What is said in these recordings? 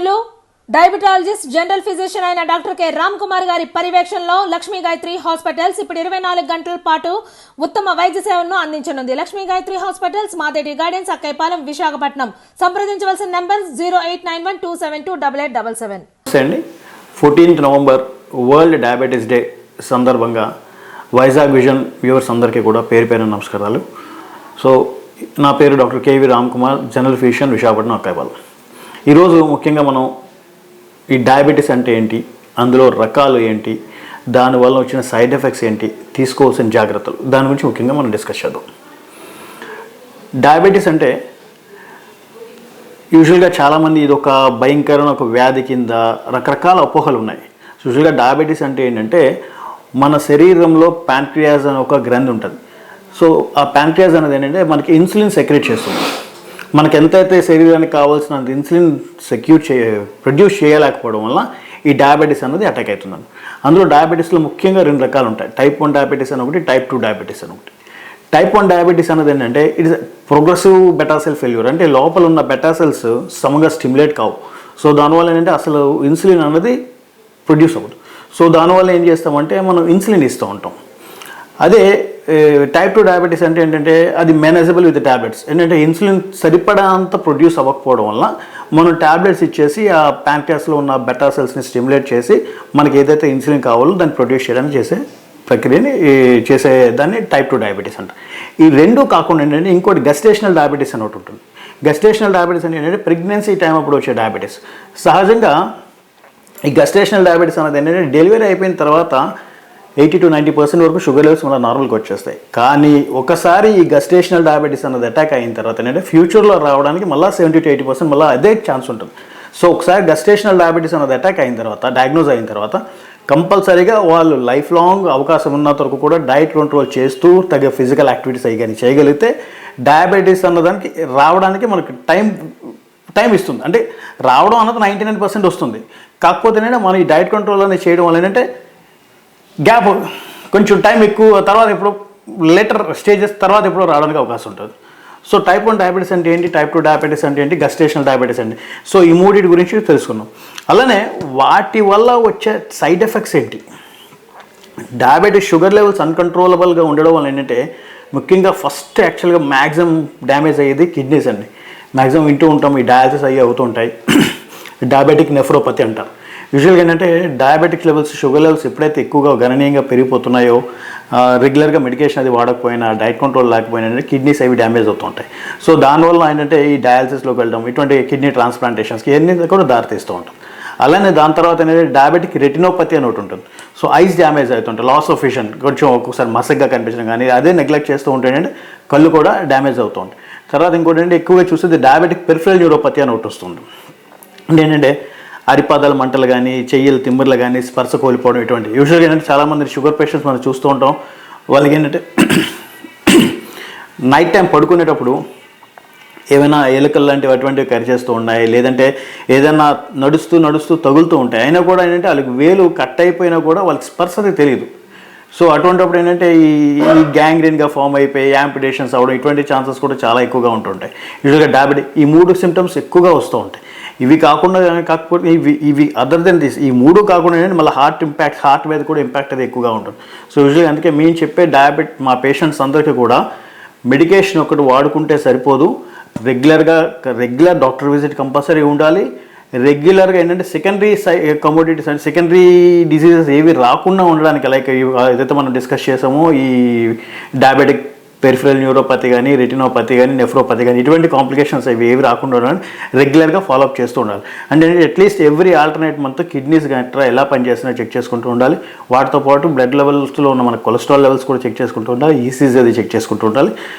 గౌరవనీయులు diabetologist general physician అయిన doctor K Ram Kumar గారి పర్యవేక్షణలో లక్ష్మీ గాయత్రి హాస్పిటల్స్ ఇప్పుడు 24 గంటల పాటు ఉత్తమ వైద్య సేవలను అందించనుంది. Lakshmi Gayatri hospitals Madeti gardens Akkayyapalem Visakhapatnam. సంప్రదించవలసిన number 0891272877. 14th November world diabetes day సందర్భంగా వైజాగ్ విజన్ వ్యూవర్స్ అందరికీ కూడా పేరు పేరు నమస్కారాలు. సో నా పేరు doctor K V Ram Kumar, general physician, Visakhapatnam Akkayyapalem. ఈరోజు ముఖ్యంగా మనం ఈ డయాబెటీస్ అంటే ఏంటి, అందులో రకాలు ఏంటి, దానివల్ల వచ్చిన సైడ్ ఎఫెక్ట్స్ ఏంటి, తీసుకోవాల్సిన జాగ్రత్తలు, దాని గురించి ముఖ్యంగా మనం డిస్కస్ చేద్దాం. డయాబెటీస్ అంటే యూజువల్గా చాలామంది ఇది ఒక భయంకరమైన ఒక వ్యాధి కింద రకరకాల అపోహలు ఉన్నాయి. యూజువల్గా డయాబెటీస్ అంటే ఏంటంటే మన శరీరంలో ప్యాంక్రియాస్ అనే ఒక గ్రంథి ఉంటుంది. సో ఆ ప్యాంక్రియాస్ అనేది ఏంటంటే మనకి ఇన్సులిన్ సెక్రెట్ చేస్తుంది. మనకు ఎంతైతే శరీరానికి కావాల్సినంత ఇన్సులిన్ ప్రొడ్యూస్ చేయలేకపోవడం వల్ల ఈ డయాబెటీస్ అనేది అటాక్ అవుతుందండి. అందులో డయాబెటీస్లో ముఖ్యంగా 2 రకాలు ఉంటాయి. టైప్ 1 డయాబెటీస్ అని ఒకటి, టైప్ 2 డయాబెటీస్ అని ఒకటి. టైప్ 1 డయాబెటీస్ అనేది ఏంటంటే it's progressive beta cell failure, అంటే లోపల ఉన్న బెటా సెల్స్ సమంగా స్టిమ్యులేట్ కావు. సో దానివల్ల ఏంటంటే అసలు ఇన్సులిన్ అనేది ప్రొడ్యూస్ అవ్వదు. సో దానివల్ల ఏం చేస్తామంటే మనం ఇన్సులిన్ ఇస్తూ ఉంటాం. అదే టైప్ 2 డయాబెటీస్ అంటే ఏంటంటే అది మేనేజబుల్ విత్ ట్యాబ్లెట్స్. ఏంటంటే ఇన్సులిన్ సరిపడా అంత ప్రొడ్యూస్ అవ్వకపోవడం వల్ల మనం ట్యాబ్లెట్స్ ఇచ్చేసి ఆ ప్యాంక్రియాస్లో ఉన్న బెటా సెల్స్ని స్టిమ్యులేట్ చేసి మనకి ఏదైతే ఇన్సులిన్ కావాలో దాన్ని ప్రొడ్యూస్ చేయడానికి చేసే ప్రక్రియని చేసేదాన్ని టైప్ 2 డయాబెటీస్ అంటారు. ఈ 2 కాకుండా ఏంటంటే ఇంకోటి గెస్టేషనల్ డయాబెటీస్ అని ఒకటి ఉంటుంది. గెస్టేషనల్ డయాబెటీస్ అంటే ఏంటంటే ప్రెగ్నెన్సీ టైం అప్పుడు వచ్చే డయాబెటీస్. సహజంగా ఈ గెస్టేషనల్ డయాబెటీస్ అనేది ఏంటంటే డెలివరీ అయిపోయిన తర్వాత 80 to 90% వరకు షుగర్ లెవెల్స్ మళ్ళీ నార్మల్గా వచ్చేస్తాయి. కానీ ఒకసారి ఈ గెస్టేషనల్ డయాబెటీస్ అన్నది అటాక్ అయిన తర్వాత ఏంటంటే ఫ్యూచర్లో రావడానికి మళ్ళీ 70 to 80% మళ్ళీ అదే ఛాన్స్ ఉంటుంది. సో ఒకసారి గెస్టేషనల్ డయాబెటీస్ అన్నది అటాక్ అయిన తర్వాత, డయాగ్నోజ్ అయిన తర్వాత కంపల్సరీగా వాళ్ళు లైఫ్ లాంగ్ అవకాశం ఉన్నంత వరకు కూడా డైట్ కంట్రోల్ చేస్తూ తగ్గ ఫిజికల్ యాక్టివిటీస్ అవి కానీ చేయగలిగితే డయాబెటీస్ అన్నదానికి రావడానికి మనకి టైం ఇస్తుంది. అంటే రావడం అన్నది 99% వస్తుంది. కాకపోతే మనం ఈ డైట్ కంట్రోల్ అనేది చేయడం వల్ల ఏంటంటే గ్యాప్ కొంచెం టైం ఎక్కువ తర్వాత ఎప్పుడో లేటర్ స్టేజెస్ తర్వాత ఎప్పుడో రావడానికి అవకాశం ఉంటుంది. సో టైప్ 1 డయాబెటీస్ అంటే ఏంటి, టైప్ 2 డయాబెటీస్ అంటే ఏంటి, గెస్టేషనల్ డయాబెటీస్ అంటే, సో ఈ మూడింటి గురించి తెలుసుకున్నాం. అలానే వాటి వల్ల వచ్చే సైడ్ ఎఫెక్ట్స్ ఏంటి. డయాబెటీస్ షుగర్ లెవెల్స్ అన్కంట్రోలబుల్గా ఉండడం వల్ల ఏంటంటే ముఖ్యంగా ఫస్ట్ యాక్చువల్గా మ్యాక్సిమం డ్యామేజ్ అయ్యేది కిడ్నీస్ అండి. మ్యాక్సిమం వింటూ ఉంటాం, ఈ డయాలసిస్ అయ్యి అవుతూ ఉంటాయి. డయాబెటిక్ నెఫ్రోపతి అంటారు. యూజువల్గా ఏంటంటే డయాబెటిక్ లెవెల్స్, షుగర్ లెవెల్స్ ఎప్పుడైతే ఎక్కువగా గణనీయంగా పెరిగిపోతున్నాయో, రెగ్యులర్గా మెడికేషన్ అది వాడకపోయినా, డైట్ కంట్రోల్ లేకపోయినా కిడ్నీస్ అవి డ్యామేజ్ అవుతుంటాయి. సో దానివల్ల ఏంటంటే ఈ డయాలసిస్లోకి వెళ్ళడం, ఇటువంటి కిడ్నీ ట్రాన్స్ప్లాంటేషన్స్కి ఇవన్నీ కూడా దారితీస్తూ ఉంటాం. అలానే దాని తర్వాత ఏంటంటే డయాబెటిక్ రెటినోపతి అని ఒకటి ఉంటుంది. సో ఐస్ డ్యామేజ్ అవుతుంటాయి, లాస్ ఆఫ్ విజన్, కొంచెం ఒక్కొక్కసారి మసగ్గా కనిపించడం కానీ, అదే నెగ్లెక్ట్ చేస్తూ ఉంటే ఏంటంటే కళ్ళు కూడా డ్యామేజ్ అవుతూ ఉంటాయి. తర్వాత ఇంకోటి ఏంటంటే ఎక్కువగా చూస్తే డయాబెటిక్ పెరిఫెరల్ న్యూరోపతి అని ఒకటి వస్తుంది. అంటే ఏంటంటే అరిపాదాల మంటలు కానీ, చెయ్యలు తిమ్మిర్లు కానీ, స్పర్శ కోల్పోవడం, ఇటువంటి. యూజువల్గా ఏంటంటే చాలామంది షుగర్ పేషెంట్స్ మనం చూస్తూ ఉంటాం. వాళ్ళకి ఏంటంటే నైట్ టైం పడుకునేటప్పుడు ఏమైనా ఎలుకలు లాంటివి అటువంటివి కరిచేస్తూ ఉన్నాయి, లేదంటే ఏదైనా నడుస్తూ తగులుతూ ఉంటాయి. అయినా కూడా ఏంటంటే వాళ్ళకి వేలు కట్ అయిపోయినా కూడా వాళ్ళకి స్పర్శ అది తెలియదు. సో అటువంటిప్పుడు ఏంటంటే ఈ గ్యాంగ్రీన్గా ఫామ్ అయిపోయి యాంపిటేషన్స్ అవ్వడం, ఇటువంటి ఛాన్సెస్ కూడా చాలా ఎక్కువగా ఉంటుంటాయి. యూజువల్గా డయాబెటిక్ ఈ 3 సిమ్టమ్స్ ఎక్కువగా వస్తూ ఉంటాయి. ఇవి కాకపోతే ఇవి అదర్ దెన్ దిస్, ఈ 3 కాకుండా ఏంటంటే మళ్ళీ హార్ట్ మీద కూడా ఇంపాక్ట్ అది ఎక్కువగా ఉంటుంది. సో యూజువల్గా అందుకే మేము చెప్పే మా పేషెంట్స్ అందరికీ కూడా మెడికేషన్ ఒకటి వాడుకుంటే సరిపోదు. రెగ్యులర్ డాక్టర్ విజిట్ కంపల్సరీ ఉండాలి. రెగ్యులర్గా ఏంటంటే సెకండరీ కమోడిటీస్ అంటే సెకండరీ డిసీజెస్ ఏవి రాకుండా ఉండడానికి, లైక్ ఏదైతే మనం డిస్కస్ చేసామో ఈ డయాబెటిక్ పెరిఫెరల్ న్యూరోపతి కానీ, రెటినోపతి కానీ, నెఫ్రోపతి కానీ, ఇటువంటి కాంప్లికేషన్స్ అవి ఏవి రాకుండా ఉండడానికి రెగ్యులర్గా ఫాలోఅప్ చేస్తూ ఉండాలి. అంటే at least every alternate month kidneys గట్రా ఎలా పనిచేస్తున్నా చెక్ చేసుకుంటూ ఉండాలి. వాటితో పాటు బ్లడ్ లెవెల్స్లో ఉన్న మన కొలెస్ట్రాల్ లెవెల్స్ కూడా చెక్ చేసుకుంటూ ఉండాలి. ఈసీజీ అది చెక్ చేసుకుంటూ ఉండాలి.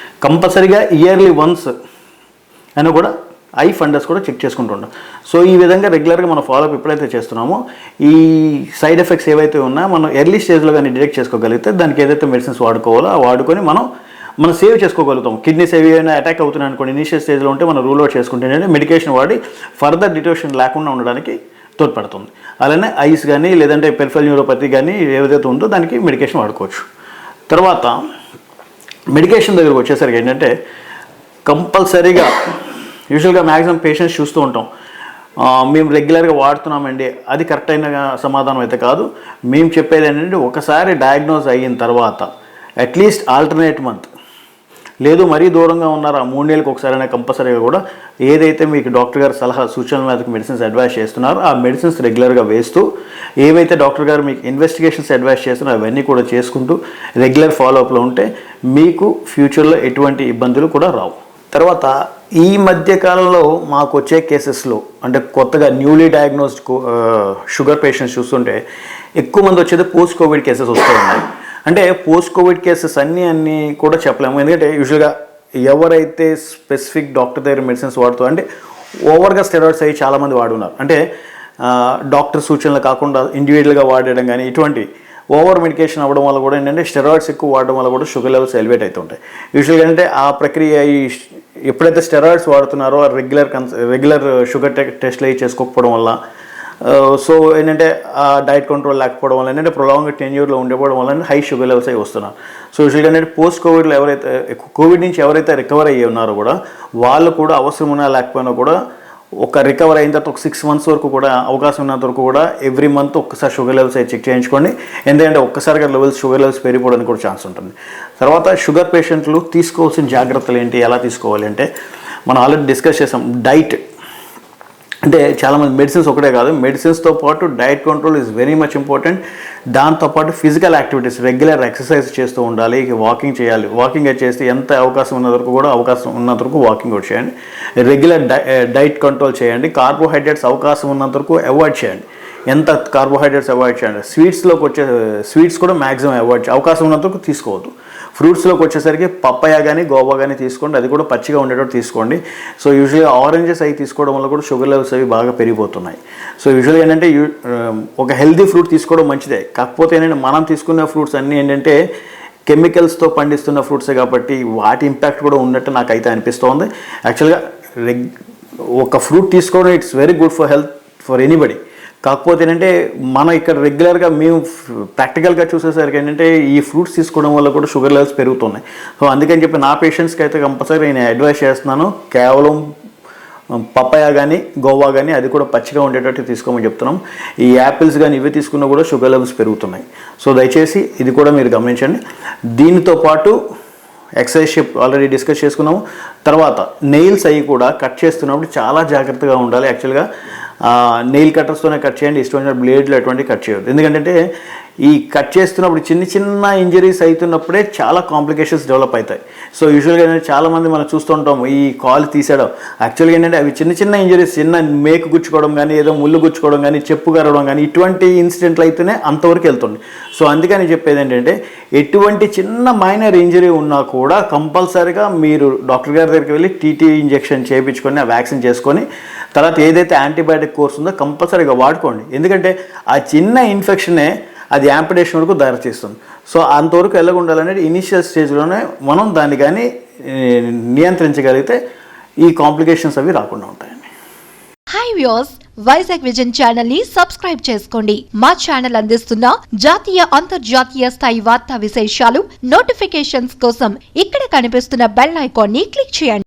కంపల్సరీగా ఇయర్లీ వన్స్ అని కూడా ఐ ఫండస్ కూడా చెక్ చేసుకుంటూ ఉంటాం. సో ఈ విధంగా రెగ్యులర్గా మనం ఫాలోఅప్ ఎప్పుడైతే చేస్తున్నామో ఈ సైడ్ ఎఫెక్ట్స్ ఏవైతే ఉన్నాయో మనం ఎర్లీ స్టేజ్లో కానీ డిటెక్ట్ చేసుకోగలిగితే దానికి ఏదైతే మెడిసిన్స్ వాడుకోవాలో ఆ వాడుకొని మనం సేవ్ చేసుకోగలుగుతాం. కిడ్నీస్ ఏవైనా అటాక్ అవుతున్నాయి అనుకోండి, ఇనిషియల్ స్టేజ్లో ఉంటే మనం రూల్ అవుట్ చేసుకుంటే మెడికేషన్ వాడి ఫర్దర్ డిటోషన్ లేకుండా ఉండడానికి తోడ్పడుతుంది. అలానే ఐస్ కానీ, లేదంటే పెరిఫెరల్ న్యూరోపతి కానీ ఏదైతే ఉందో దానికి మెడికేషన్ వాడుకోవచ్చు. తర్వాత మెడికేషన్ దగ్గరకు వచ్చేసరికి ఏంటంటే కంపల్సరీగా యూజువల్గా మ్యాక్సిమం పేషెంట్స్ చూస్తూ ఉంటాం, మేము రెగ్యులర్గా వాడుతున్నామండి, అది కరెక్ట్ అయిన సమాధానం అయితే కాదు. మేము చెప్పేది ఏంటంటే ఒకసారి డయాగ్నోజ్ అయిన తర్వాత అట్లీస్ట్ ఆల్టర్నేట్ మంత్, లేదు మరీ దూరంగా ఉన్నారా 3 నెలలకు ఒకసారైనా కంపల్సరీగా కూడా ఏదైతే మీకు డాక్టర్ గారు సలహా సూచనల మీదకి మెడిసిన్స్ అడ్వైస్ చేస్తున్నారో ఆ మెడిసిన్స్ రెగ్యులర్గా వేస్తూ, ఏవైతే డాక్టర్ గారు మీకు ఇన్వెస్టిగేషన్స్ అడ్వైస్ చేస్తున్నారో అవన్నీ కూడా చేసుకుంటూ రెగ్యులర్ ఫాలోఅప్లో ఉంటే మీకు ఫ్యూచర్లో ఎటువంటి ఇబ్బందులు కూడా రావు. తర్వాత ఈ మధ్య కాలంలో మాకు వచ్చే కేసెస్లో అంటే కొత్తగా న్యూలీ డయాగ్నోస్డ్ షుగర్ పేషెంట్స్ చూస్తుంటే ఎక్కువ మంది వచ్చేది పోస్ట్ కోవిడ్ కేసెస్ వస్తూ ఉన్నాయి. అంటే పోస్ట్ కోవిడ్ కేసెస్ అన్నీ కూడా చెప్పలేము. ఎందుకంటే యూజువల్గా ఎవరైతే స్పెసిఫిక్ డాక్టర్ దగ్గర మెడిసిన్స్ వాడుతూ అంటే ఓవర్గా స్టెరాయిడ్స్ అయ్యి చాలామంది వాడున్నారు, అంటే డాక్టర్ సూచనలు కాకుండా ఇండివిజువల్గా వాడడం కానీ ఇటువంటి ఓవర్ మెడికేషన్ అవ్వడం వల్ల కూడా ఏంటంటే స్టెరాయిడ్స్ ఎక్కువ వాడడం వల్ల కూడా షుగర్ లెవెల్స్ ఎలివేట్ అవుతుంటాయి. యూజువల్గా అంటే ఆ ప్రక్రియ ఎప్పుడైతే స్టెరాయిడ్స్ వాడుతున్నారో రెగ్యులర్ షుగర్ టెస్ట్లు అవి చేసుకోకపోవడం వల్ల, సో ఏంటంటే ఆ డైట్ కంట్రోల్ లేకపోవడం వల్ల ఏంటంటే ప్రొలాంగ్ టెన్యూర్లో ఉండకపోవడం వల్ల హై షుగర్ లెవెల్స్ అవి వస్తున్నారు. సో యూజువల్గా ఏంటంటే పోస్ట్ కోవిడ్లో కోవిడ్ నుంచి ఎవరైతే రికవర్ అయ్యి ఉన్నారో కూడా వాళ్ళు కూడా అవసరం ఉన్నా లేకపోయినా కూడా ఒక రికవర్ అయిన తర్వాత ఒక 6 months వరకు కూడా అవకాశం ఉన్నంత వరకు కూడా ఎవ్రీ మంత్ ఒక్కసారి షుగర్ లెవెల్స్ అయితే చెక్ చేయించుకోండి. ఎందుకంటే ఒక్కసారిగా షుగర్ లెవెల్స్ పెరిగిపోవడానికి కూడా ఛాన్స్ ఉంటుంది. తర్వాత షుగర్ పేషెంట్లు తీసుకోవాల్సిన జాగ్రత్తలు ఏంటి, ఎలా తీసుకోవాలి అంటే మనం ఆల్రెడీ డిస్కస్ చేసాం. డైట్ అంటే చాలామంది మెడిసిన్స్ ఒకటే కాదు, మెడిసిన్స్తో పాటు diet control is very much important. దాంతోపాటు ఫిజికల్ యాక్టివిటీస్ రెగ్యులర్ ఎక్సర్సైజ్ చేస్తూ ఉండాలి, వాకింగ్ చేయాలి. వాకింగ్ చేస్తే ఎంత అవకాశం ఉన్నంత వరకు కూడా వాకింగ్ కూడా చేయండి. రెగ్యులర్ డైట్ కంట్రోల్ చేయండి. కార్బోహైడ్రేట్స్ అవకాశం ఉన్నంత వరకు అవాయిడ్ చేయండి. ఎంత కార్బోహైడ్రేట్స్ అవాయిడ్ చేయండి. స్వీట్స్ కూడా మ్యాక్సిమం అవాయిడ్ అవకాశం ఉన్నంత వరకు తీసుకోవద్దు. ఫ్రూట్స్లోకి వచ్చేసరికి పప్పాయ కానీ గోవా కానీ తీసుకోండి, అది కూడా పచ్చిగా ఉండేటట్టు తీసుకోండి. సో యూజువల్గా ఆరెంజెస్ అవి తీసుకోవడం వల్ల కూడా షుగర్ లెవెల్స్ అవి బాగా పెరిగిపోతున్నాయి. సో యూజువల్గా ఏంటంటే ఒక హెల్దీ ఫ్రూట్ తీసుకోవడం మంచిదే. కాకపోతే ఏంటంటే మనం తీసుకున్న ఫ్రూట్స్ అన్నీ ఏంటంటే కెమికల్స్తో పండిస్తున్న ఫ్రూట్సే కాబట్టి వాటి ఇంపాక్ట్ కూడా ఉన్నట్టు నాకైతే అనిపిస్తోంది. యాక్చువల్గా ఒక ఫ్రూట్ తీసుకోవడం it's very good for health for anybody. కాకపోతే ఏంటంటే మనం ఇక్కడ రెగ్యులర్గా మేము ప్రాక్టికల్గా చూసేసరికి ఏంటంటే ఈ ఫ్రూట్స్ తీసుకోవడం వల్ల కూడా షుగర్ లెవెల్స్ పెరుగుతున్నాయి. సో అందుకని చెప్పి నా పేషెంట్స్కి అయితే కంపల్సరీ నేను అడ్వైస్ చేస్తున్నాను, కేవలం పప్పాయ కానీ గోవా కానీ అది కూడా పచ్చిగా ఉండేటట్టు తీసుకోమని చెప్తున్నాం. ఈ యాపిల్స్ కానీ ఇవి తీసుకున్నా కూడా షుగర్ లెవెల్స్ పెరుగుతున్నాయి. సో దయచేసి ఇది కూడా మీరు గమనించండి. దీనితో పాటు ఎక్సర్సైజ్ ఆల్రెడీ డిస్కస్ చేసుకున్నాము. తర్వాత నెయిల్స్ అవి కూడా కట్ చేస్తున్నప్పుడు చాలా జాగ్రత్తగా ఉండాలి. యాక్చువల్గా నెయిల్ కట్టర్స్తోనే కట్ చేయండి, ఇష్టమైన బ్లేడ్లు అటువంటివి కట్ చేయొద్దు. ఎందుకంటే ఈ కట్ చేస్తున్నప్పుడు చిన్న ఇంజరీస్ అవుతున్నప్పుడే చాలా కాంప్లికేషన్స్ డెవలప్ అవుతాయి. సో యూజువల్గా ఏంటంటే చాలామంది మనం చూస్తుంటాం ఈ కాలు తీసేయడం. యాక్చువల్గా ఏంటంటే అవి చిన్న ఇంజరీస్, చిన్న మేకు గుచ్చుకోవడం కానీ ఏదో ముళ్ళు గుచ్చుకోవడం కానీ చెప్పు గరవడం కానీ ఇటువంటి ఇన్సిడెంట్లు అయితేనే అంతవరకు వెళ్తుంది. సో అందుకని చెప్పేది ఏంటంటే ఎటువంటి చిన్న మైనర్ ఇంజరీ ఉన్నా కూడా కంపల్సరీగా మీరు డాక్టర్ గారి దగ్గరికి వెళ్ళి టీటీ ఇంజెక్షన్ చేయించుకొని ఆ వ్యాక్సిన్ చేసుకొని తర్వాత ఏదైతే యాంటీబయాటిక్ కోర్స్ ఉందో కంపల్సరీగా వాడుకోండి. ఎందుకంటే ఆ చిన్న ఇన్ఫెక్షనే అది యాంపిటేషన్ వరకు దారితీస్తుంది. సో అంతవరకు వెళ్ళకుండాలనేది ఇనిషియల్ స్టేజ్లోనే మనం దాన్ని కానీ నియంత్రించగలిగితే ఈ కాంప్లికేషన్స్ అవి రాకుండా ఉంటాయండి. Hi viewers, Vizag vision channel ని సబ్స్క్రైబ్ చేసుకోండి. మా ఛానల్ అందిస్తున్న జాతీయ అంతర్జాతీయ స్థాయి వార్తా విశేషాలు నోటిఫికేషన్స్ కోసం ఇక్కడ కనిపిస్తున్న బెల్ ఐకాన్ ని క్లిక్ చేయండి.